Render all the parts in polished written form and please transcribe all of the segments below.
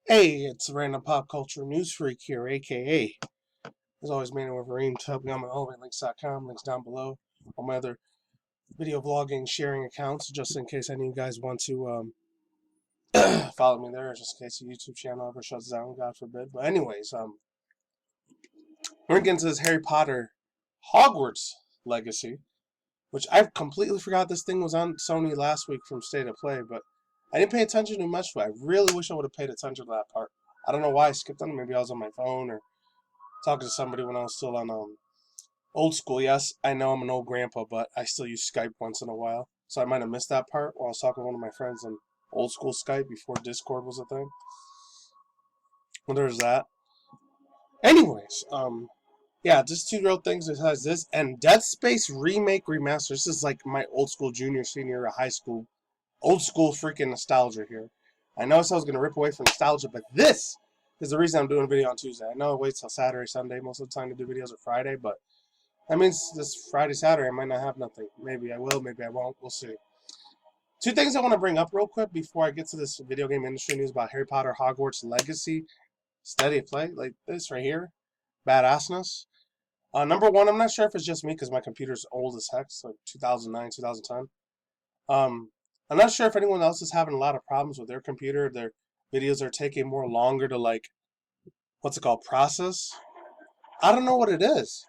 Hey, it's Random Pop Culture News Freak here, aka, as always, MannyTendoWolverine. Help me on my links.com, links down below. All my other video vlogging, sharing accounts, just in case any of you guys want to follow me there, just in case the YouTube channel ever shuts down, God forbid. But anyways, we're getting to this Harry Potter Hogwarts Legacy, which I completely forgot this thing was on Sony last week from State of Play, but I didn't pay attention too much to it. I really wish I would have paid attention to that part. I don't know why I skipped on it. Maybe I was on my phone or talking to somebody when I was still on old school. Yes, I know I'm an old grandpa, but I still use Skype once in a while. So I might have missed that part while I was talking to one of my friends on old school Skype before Discord was a thing. Well, there's that. Anyways, yeah, just two real things besides this. And DeadSpace Remake Remaster. This is like my old school junior, senior, high school, old school freaking nostalgia here. I know I was going to rip away from nostalgia, but this is the reason I'm doing a video on Tuesday. I know I wait till Saturday, Sunday most of the time to do videos, or Friday, but that means this Friday, Saturday, I might not have nothing. Maybe I will, maybe I won't. We'll see. Two things I want to bring up real quick before I get to this video game industry news about Harry Potter Hogwarts Legacy. Steady play, like this right here. Badassness. Number one, I'm not sure if it's just me because my computer's old as heck, so 2009, 2010. I'm not sure if anyone else is having a lot of problems with their computer. Their videos are taking more longer to, like, what's it called, process. I don't know what it is.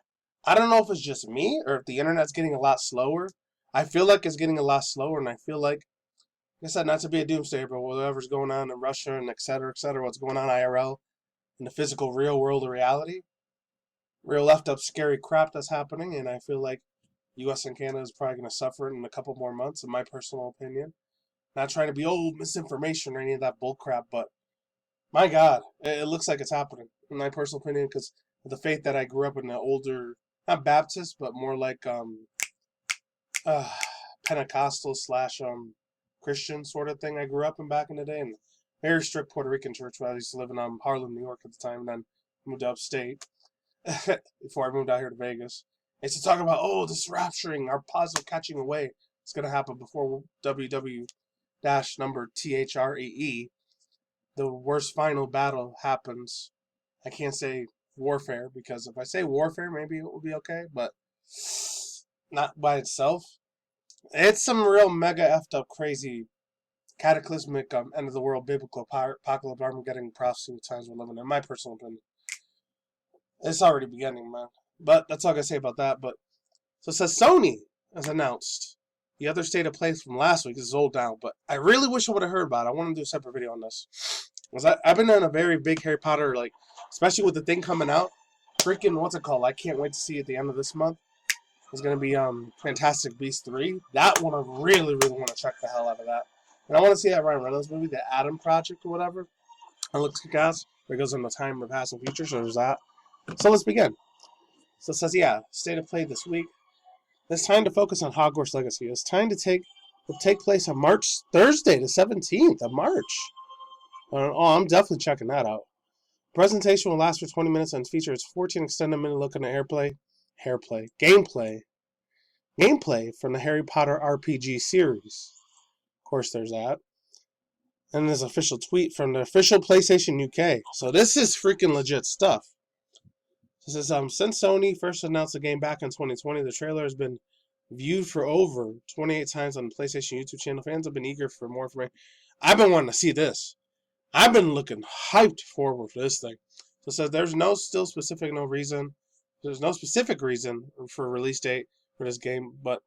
I don't know if it's just me or if the internet's getting a lot slower. I feel like it's getting a lot slower, and I feel like, I said, not to be a doomsayer, but whatever's going on in Russia and et cetera, what's going on IRL, in the physical real world of reality, real left up scary crap that's happening, and I feel like US and Canada is probably going to suffer in a couple more months, in my personal opinion. Not trying to be old misinformation or any of that bullcrap, but my God, it looks like it's happening, in my personal opinion, because of the faith that I grew up in, the older, not Baptist, but more like uh, Pentecostal slash Christian sort of thing I grew up in back in the day, and very strict Puerto Rican church where I used to live in Harlem, New York at the time, and then moved upstate before I moved out here to Vegas. I used to talk about, oh, this rapturing, our positive catching away. It's going to happen before WW dash number THREE. The worst final battle happens. I can't say warfare because if I say warfare, maybe it will be okay, but not by itself. It's some real mega effed up, crazy, cataclysmic end of the world biblical apocalypse Armageddon prophecy with times we're living in. My personal opinion, it's already beginning, man. But that's all I gotta say about that. But so it says Sony has announced the other state of play from last week. This is old now, but I really wish I would have heard about it. I want to do a separate video on this. Because I've been on a very big Harry Potter, like, especially with the thing coming out. Freaking, what's it called? I can't wait to see at the end of this month. It's going to be Fantastic Beasts 3. That one I really, really want to check the hell out of that. And I want to see that Ryan Reynolds movie, the Adam Project or whatever. It looks kick ass. It goes into time or past and future, so there's that. So let's begin. So it says, yeah, state of play this week. It's time to focus on Hogwarts Legacy. It's time to take place on Thursday, the 17th of March. Oh, I'm definitely checking that out. The presentation will last for 20 minutes and features 14 extended minute look into gameplay from the Harry Potter RPG series. Of course, there's that. And there's an official tweet from the official PlayStation UK. So this is freaking legit stuff. This is since Sony first announced the game back in 2020, the trailer has been viewed for over 28 times on the PlayStation YouTube channel. Fans have been eager for more information. I've been wanting to see this. I've been looking hyped forward for this thing. So it says there's no specific reason for a release date for this game, but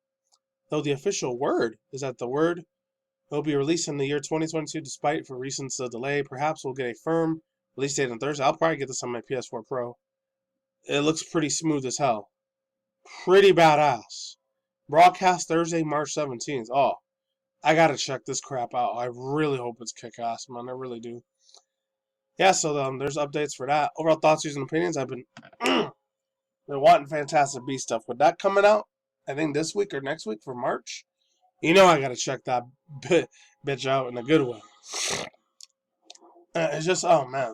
though the official word is that the word will be released in the year 2022 despite for recent delay. Perhaps we'll get a firm release date on Thursday. I'll probably get this on my PS4 Pro. It looks pretty smooth as hell. Pretty badass. Broadcast Thursday, March 17th. Oh, I gotta check this crap out. I really hope it's kick-ass, man. I really do. Yeah, so there's updates for that. Overall thoughts, views, and opinions. I've been wanting Fantastic Beasts stuff. With that coming out, I think this week or next week for March, you know I gotta check that bitch out in a good way. It's just, oh man.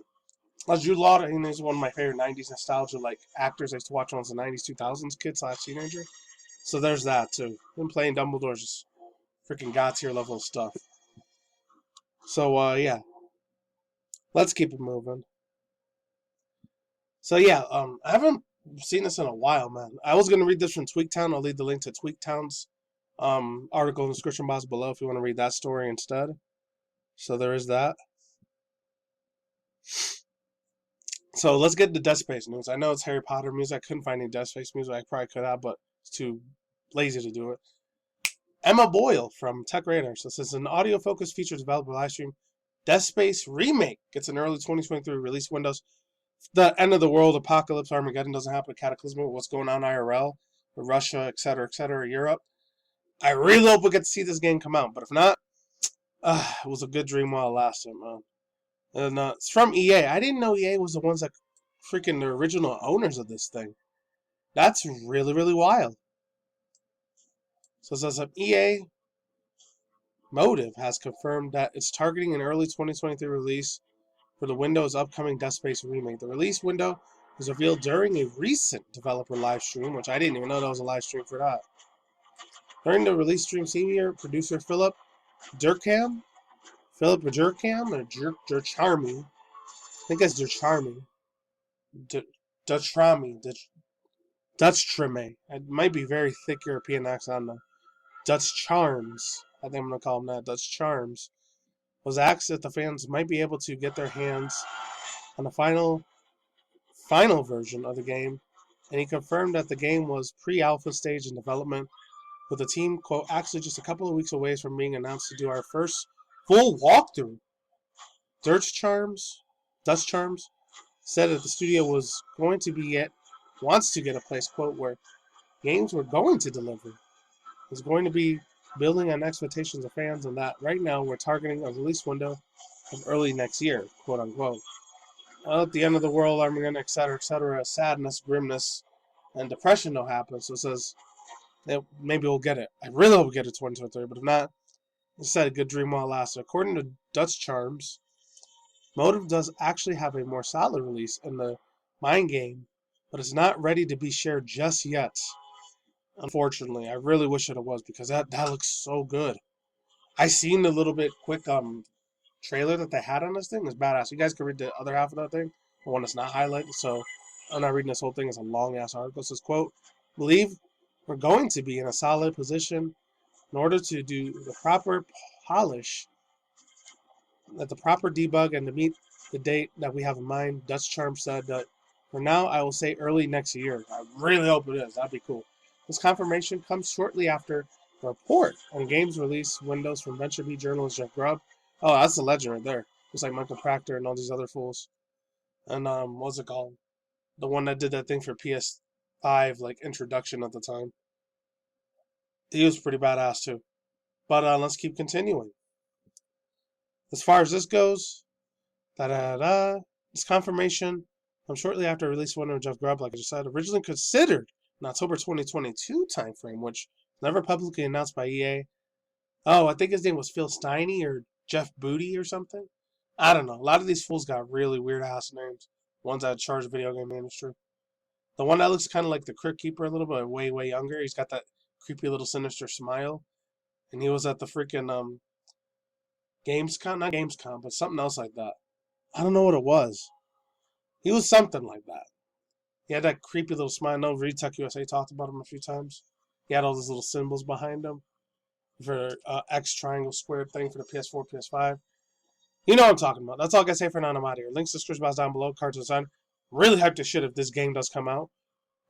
Jude Law, he's one of my favorite 90s nostalgia like actors I used to watch when I was a 90s, 2000s kid / teenager. So there's that too. Him playing Dumbledore's just freaking god tier level of stuff. So yeah. let's keep it moving. So yeah, I haven't seen this in a while, man. I was gonna read this from Tweaktown. I'll leave the link to Tweaktown's article in the description box below if you want to read that story instead. So there is that. So let's get to DeadSpace news. I know it's Harry Potter music. I couldn't find any DeadSpace music. I probably could have, but it's too lazy to do it. Emma Boyle from Tech Radar. So this is an audio-focused feature developer live stream. DeadSpace Remake gets an early 2023 release windows. The end of the world, apocalypse, Armageddon doesn't happen. Cataclysm, what's going on IRL, Russia, etc., Europe. I really hope we get to see this game come out. But if not, it was a good dream while it lasted, man. And it's from EA. I didn't know EA was the ones that freaking the original owners of this thing. That's really, really wild. So it says EA Motive has confirmed that it's targeting an early 2023 release for the Windows' upcoming DeadSpace remake. The release window was revealed during a recent developer live stream, which I didn't even know there was a live stream for that. During the release stream, senior producer Philip Durkheim, or Durcharmy, I think that's Durcharmy, Dutchtreme. It might be very thick European accent on the Dutch Charms. I think I'm going to call them that. Dutch Charms. Was asked if the fans might be able to get their hands on the final version of the game, and he confirmed that the game was pre-alpha stage in development, with the team, quote, actually just a couple of weeks away from being announced to do our first full walkthrough. Dutch Charms said that the studio wants to get a place, quote, where games were going to deliver. It's going to be building on expectations of fans, and that right now we're targeting a release window of early next year, quote unquote. At the end of the world, Armageddon, etc., sadness, grimness, and depression will happen. So it says that maybe we'll get it. I really hope we get it 2023, but if not, it's said a good dream while it lasted. According to Dutch Charms, Motive does actually have a more solid release in the mind game, but it's not ready to be shared just yet. Unfortunately, I really wish it was because that looks so good. I seen the little bit quick trailer that they had on this thing. It's badass. You guys can read the other half of that thing, the one that's not highlighted. So I'm not reading this whole thing. It's a long ass article. It says, quote, believe we're going to be in a solid position in order to do the proper polish, at the proper debug, and to meet the date that we have in mind. Dutch Charm said that for now I will say early next year. I really hope it is. That'd be cool. This confirmation comes shortly after the report on games release windows from VentureBeat journalist Jeff Grubb. Oh, that's the legend right there. Just like Michael Proctor and all these other fools. And what's it called? The one that did that thing for PS5, like introduction at the time. He was pretty badass too. But let's keep continuing. As far as this goes, this confirmation comes shortly after release window of Jeff Grubb, like I just said, originally considered an October 2022 timeframe, which was never publicly announced by EA. Oh, I think his name was Phil Steiny or Jeff Booty or something. I don't know. A lot of these fools got really weird ass names. Ones that charge the video game industry. The one that looks kind of like the Crypt Keeper a little bit, way, way younger. He's got that creepy little sinister smile. And he was at the freaking Gamescom, not Gamescom, but something else like that. I don't know what it was. He was something like that. He had that creepy little smile. I know Retech USA talked about him a few times. He had all those little symbols behind him for X triangle squared thing for the PS4, PS5. You know what I'm talking about. That's all I can say for now. I'm out of here. Links to description box down below. Cards design. Really hyped as shit if this game does come out.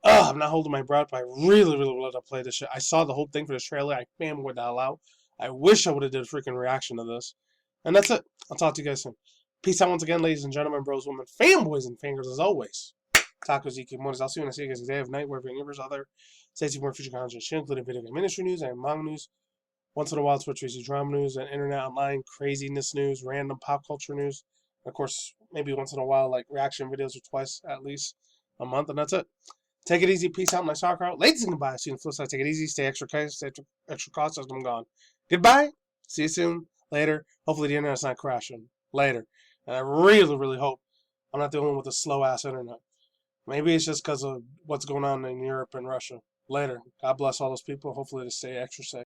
I'm not holding my breath, but I really, really would love to play this shit. I saw the whole thing for this trailer. I fanboyed the hell out. I wish I would have did a freaking reaction to this. And that's it. I'll talk to you guys soon. Peace out once again, ladies and gentlemen, bros, women, fanboys, and fangirls, as always. Tacos, Ikimonos. I'll see you when I see you guys today of night, wherever your neighbors are there. Stay tuned for future content, including video game industry news and manga news. Once in a while, Twitch crazy drama news and internet online craziness news, random pop culture news. And of course, maybe once in a while, like reaction videos or twice at least a month, and that's it. Take it easy. Peace out. My soccer out. Ladies and goodbye. See you on the flip side. Take it easy. Stay extra case. Stay extra cautious. I'm gone. Goodbye. See you soon. Later. Hopefully the internet's not crashing. Later. And I really, really hope I'm not the only one with a slow-ass internet. Maybe it's just because of what's going on in Europe and Russia. Later. God bless all those people. Hopefully they stay extra safe.